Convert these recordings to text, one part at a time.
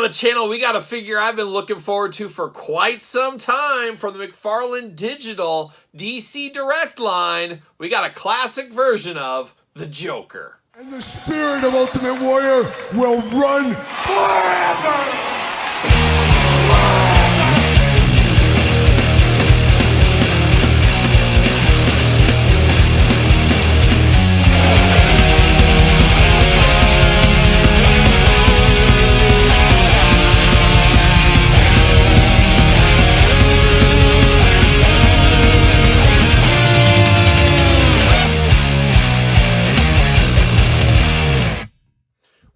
on the channel, we got a figure I've been looking forward to for quite some time from the McFarlane Digital DC Direct line. We got a classic version of the Joker. And the spirit of Ultimate Warrior will run forever!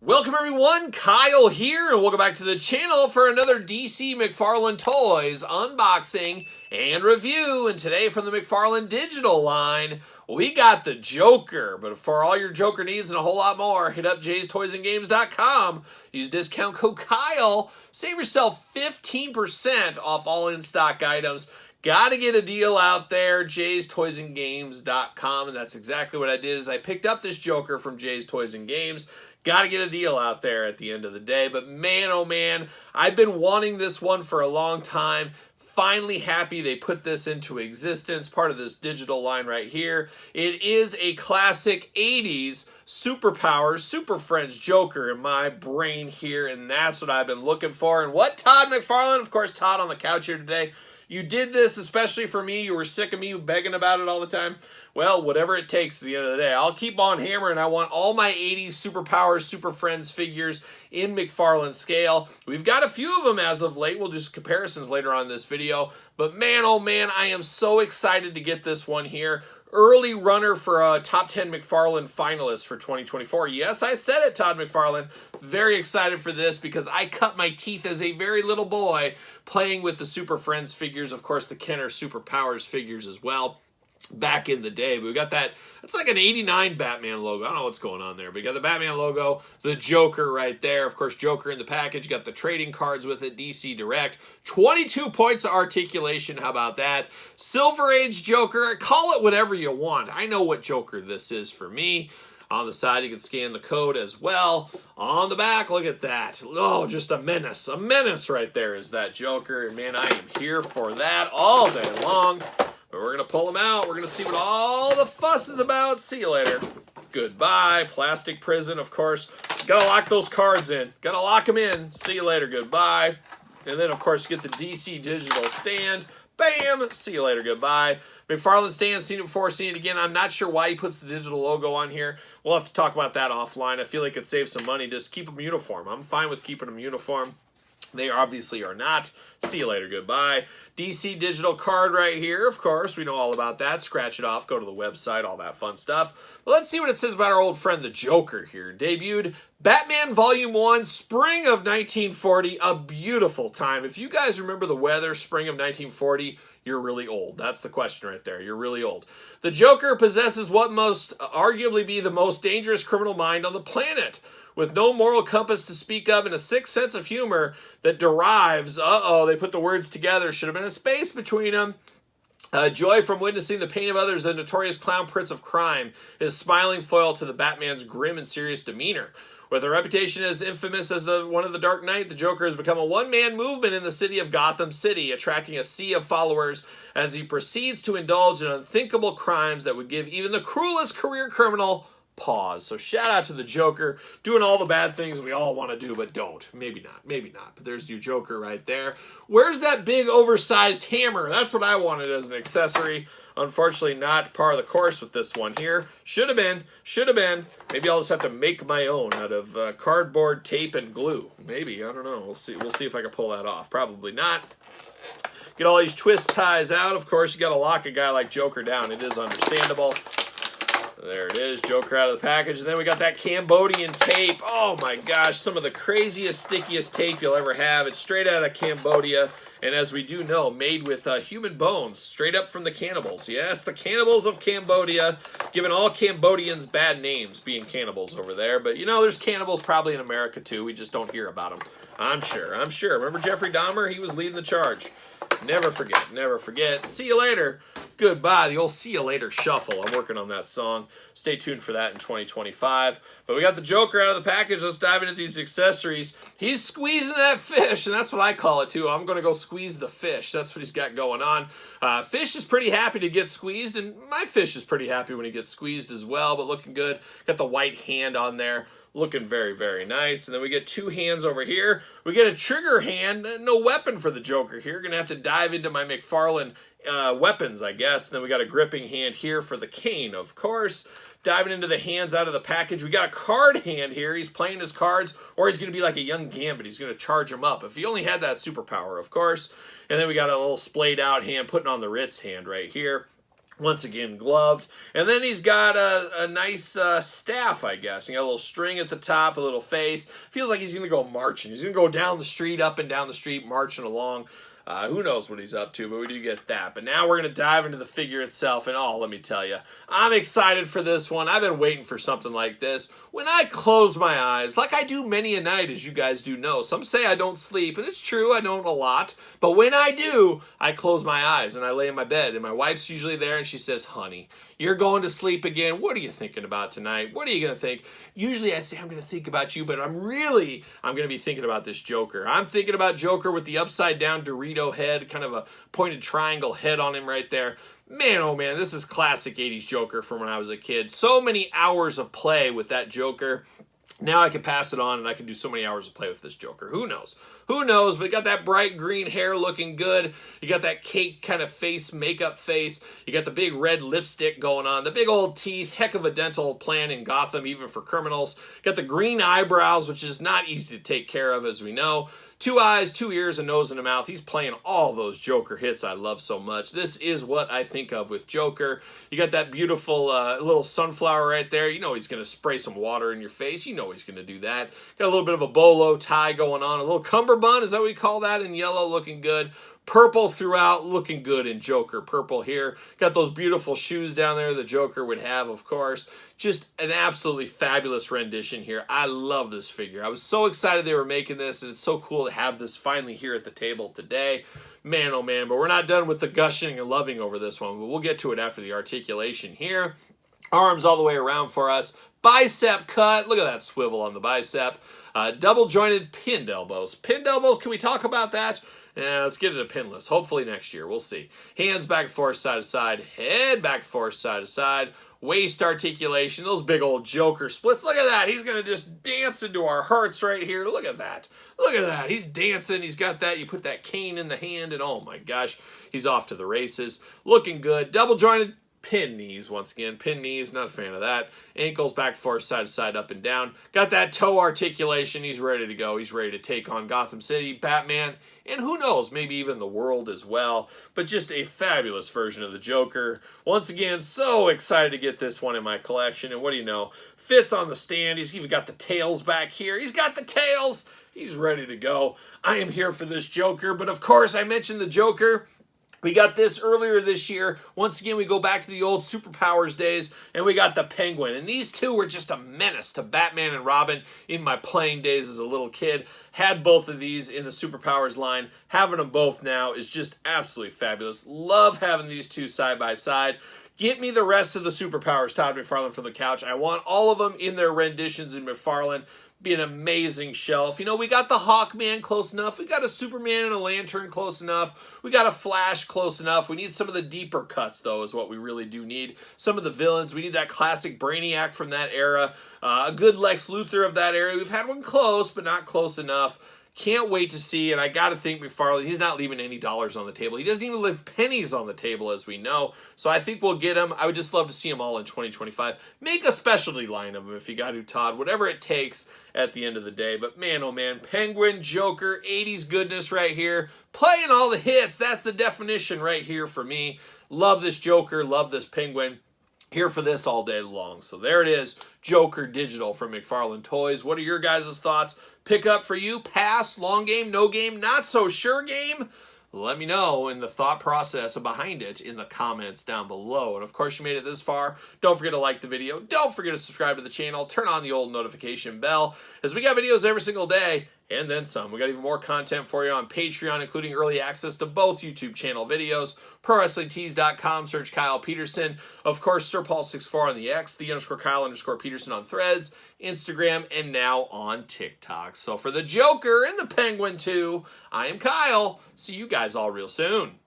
Welcome everyone, Kyle here, and welcome back to the channel for another DC McFarlane Toys unboxing and review. And today from the McFarlane Digital line, we got the Joker. But for all your Joker needs and a whole lot more, hit up jaystoysandgames.com. Use discount code Kyle. Save yourself 15% off all in-stock items. Gotta get a deal out there, jaystoysandgames.com. And that's exactly what I did, is I picked up this Joker from Jay's Toys and Games. Got to get a deal out there at the end of the day. But man, oh man, I've been wanting this one for a long time. Finally happy they put this into existence, part of this digital line right here. It is a classic 80s Superpowers, Super Friends Joker in my brain here, and that's what I've been looking for. And what Todd McFarlane, of course, Todd on the couch here today, you did this especially for me. You were sick of me begging about it all the time. Well, whatever it takes at the end of the day. I'll keep on hammering. I want all my 80s Superpowers, Super Friends figures in McFarlane scale. We've got a few of them as of late. We'll do some comparisons later on in this video. But man, oh man, I am so excited to get this one here. Early runner for a top 10 McFarlane finalist for 2024. Yes, I said it, Todd McFarlane. Very excited for this because I cut my teeth as a very little boy playing with the Super Friends figures. Of course, the Kenner Superpowers figures as well back in the day. But we got that, it's like an 89 Batman logo. I don't know what's going on there, but you got the Batman logo, the Joker right there. Of course, Joker in the package. You got the trading cards with it, DC Direct. 22 points of articulation. How about that? Silver Age Joker. Call it whatever you want. I know what Joker this is for me. On the side, you can scan the code as well. On the back, look at that. Oh, just a menace. A menace right there is that Joker. And man, I am here for that all day long. But we're going to pull them out. We're going to see what all the fuss is about. See you later. Goodbye. Plastic prison, of course. Got to lock those cards in. Got to lock them in. See you later. Goodbye. And then, of course, get the DC Digital stand. Bam! See you later. Goodbye. McFarlane stand, seen it before, seen it again. I'm not sure why he puts the digital logo on here. We'll have to talk about that offline. I feel like it saves some money. Just keep them uniform. I'm fine with keeping them uniform. They obviously are not. See you later. Goodbye. DC Digital card right here. Of course, we know all about that. Scratch it off. Go to the website. All that fun stuff. But let's see what it says about our old friend, the Joker here. Debuted Batman Volume 1, spring of 1940. A beautiful time. If you guys remember the weather, spring of 1940, you're really old. That's the question right there. You're really old. The Joker possesses what must arguably be the most dangerous criminal mind on the planet. With no moral compass to speak of and a sick sense of humor that derives, they put the words together, should have been a space between them. Joy from witnessing the pain of others, the notorious clown prince of crime, his smiling foil to the Batman's grim and serious demeanor. With a reputation as infamous as one of the Dark Knight, the Joker has become a one-man movement in the city of Gotham City, attracting a sea of followers as he proceeds to indulge in unthinkable crimes that would give even the cruelest career criminal pause. So shout out to the Joker, doing all the bad things we all want to do but don't. Maybe not, but there's your Joker right there. Where's that big oversized hammer? That's what I wanted as an accessory. Unfortunately, not par of the course with this one here. Should have been. Maybe I'll just have to make my own out of cardboard, tape, and glue. Maybe, I don't know. We'll see if I can pull that off. Probably not. Get all these twist ties out. Of course, you got to lock a guy like Joker down. It is understandable. There it is, Joker out of the package. And then we got that Cambodian tape. Oh my gosh, some of the craziest, stickiest tape you'll ever have. It's straight out of Cambodia. And as we do know, made with human bones, straight up from the cannibals. Yes, the cannibals of Cambodia, giving all Cambodians bad names, being cannibals over there. But you know, there's cannibals probably in America too. We just don't hear about them. I'm sure. Remember Jeffrey Dahmer? He was leading the charge. Never forget. See you later. goodbye. The old see you later shuffle. I'm working on that song. Stay tuned for that in 2025. But we got the Joker out of the package. Let's dive into these accessories. He's squeezing that fish, and that's what I call it too. I'm going to go squeeze the fish. That's what he's got going on. Fish is pretty happy to get squeezed, and my fish is pretty happy when he gets squeezed as well, but looking good. Got the white hand on there. Looking very, very nice. And then we get two hands over here. We get a trigger hand. No weapon for the Joker here. Gonna have to dive into my McFarlane weapons, I guess. And then we got a gripping hand here for the cane, of course. Diving into the hands out of the package. We got a card hand here. He's playing his cards, or he's going to be like a young Gambit. He's going to charge him up. If he only had that superpower, of course. And then we got a little splayed out hand, putting on the Ritz hand right here. Once again, gloved. And then he's got a nice staff, I guess. He got a little string at the top, a little face. Feels like he's going to go marching. He's going to go down the street, up and down the street, marching along. Who knows what he's up to, but we do get that. But now we're going to dive into the figure itself, and let me tell you, I'm excited for this one. I've been waiting for something like this. When I close my eyes, like I do many a night, as you guys do know, some say I don't sleep, and it's true, I don't a lot, but when I do, I close my eyes, and I lay in my bed, and my wife's usually there, and she says, honey, you're going to sleep again. What are you thinking about tonight? What are you going to think? Usually I say I'm going to think about you, but I'm going to be thinking about this Joker. I'm thinking about Joker with the upside down Dorito head, kind of a pointed triangle head on him right there. Man, oh man, this is classic 80s Joker from when I was a kid. So many hours of play with that Joker. Now I can pass it on and I can do so many hours of play with this Joker. Who knows? Who knows? But you got that bright green hair looking good. You got that cake kind of face, makeup face. You got the big red lipstick going on. The big old teeth. Heck of a dental plan in Gotham, even for criminals. Got the green eyebrows, which is not easy to take care of, as we know. 2 eyes, 2 ears, a nose, and a mouth. He's playing all those Joker hits I love so much. This is what I think of with Joker. You got that beautiful little sunflower right there. You know he's going to spray some water in your face. You know he's going to do that. Got a little bit of a bolo tie going on. A little cummerbund, is that what we call that? In yellow, looking good. Purple throughout, looking good in Joker purple here. Got those beautiful shoes down there the Joker would have, of course. Just an absolutely fabulous rendition here. I love this figure. I was so excited they were making this, and it's so cool to have this finally here at the table today. Man, oh man, but we're not done with the gushing and loving over this one, but we'll get to it after the articulation here. Arms all the way around for us. Bicep cut. Look at that swivel on the bicep. Double jointed pinned elbows. Pinned elbows, can we talk about that? Yeah, let's get it to pinless. Hopefully next year. We'll see. Hands back and forth, side to side. Head back and forth, side to side. Waist articulation. Those big old Joker splits. Look at that. He's going to just dance into our hearts right here. Look at that. Look at that. He's dancing. He's got that. You put that cane in the hand, and oh my gosh, he's off to the races. Looking good. Double jointed. Pin knees, once again. Pin knees, not a fan of that. Ankles back, forth, side to side, up and down. Got that toe articulation. He's ready to go. He's ready to take on Gotham City, Batman, and who knows, maybe even the world as well. But just a fabulous version of the Joker. Once again, so excited to get this one in my collection. And what do you know? Fits on the stand. He's even got the tails back here. He's got the tails. He's ready to go. I am here for this Joker. But of course, I mentioned the Joker. We got this earlier this year. Once again, we go back to the old superpowers days, and we got the Penguin. And these two were just a menace to Batman and Robin in my playing days as a little kid. Had both of these in the superpowers line. Having them both now is just absolutely fabulous. Love having these two side by side. Get me the rest of the superpowers, Todd McFarlane, from the couch. I want all of them in their renditions in McFarlane. Be an amazing shelf. You know, we got the Hawkman close enough. We got a Superman and a Lantern close enough. We got a Flash close enough. We need some of the deeper cuts, though, is what we really do need. Some of the villains. We need that classic Brainiac from that era. A good Lex Luthor of that era. We've had one close, but not close enough. Can't wait to see, and I got to think McFarlane, he's not leaving any dollars on the table. He doesn't even leave pennies on the table, as we know. So I think we'll get him. I would just love to see them all in 2025. Make a specialty line of them if you got to, Todd. Whatever it takes at the end of the day. But man, oh man, Penguin, Joker, 80s goodness right here. Playing all the hits. That's the definition right here for me. Love this Joker. Love this Penguin. Here for this all day long. So there it is, Joker Digital from McFarlane Toys. What are your guys' thoughts? Pick up for you, pass, long game, no game, not so sure game? Let me know in the thought process behind it in the comments down below. And of course you made it this far. Don't forget to like the video. Don't forget to subscribe to the channel. Turn on the old notification bell, as we got videos every single day. and then some. We got even more content for you on Patreon, including early access to both YouTube channel videos. ProWrestlingTees.com, search Kyle Peterson. Of course, SirPaul64 on the X, _Kyle_Peterson on Threads, Instagram, and now on TikTok. So for the Joker and the Penguin too, I am Kyle. See you guys all real soon.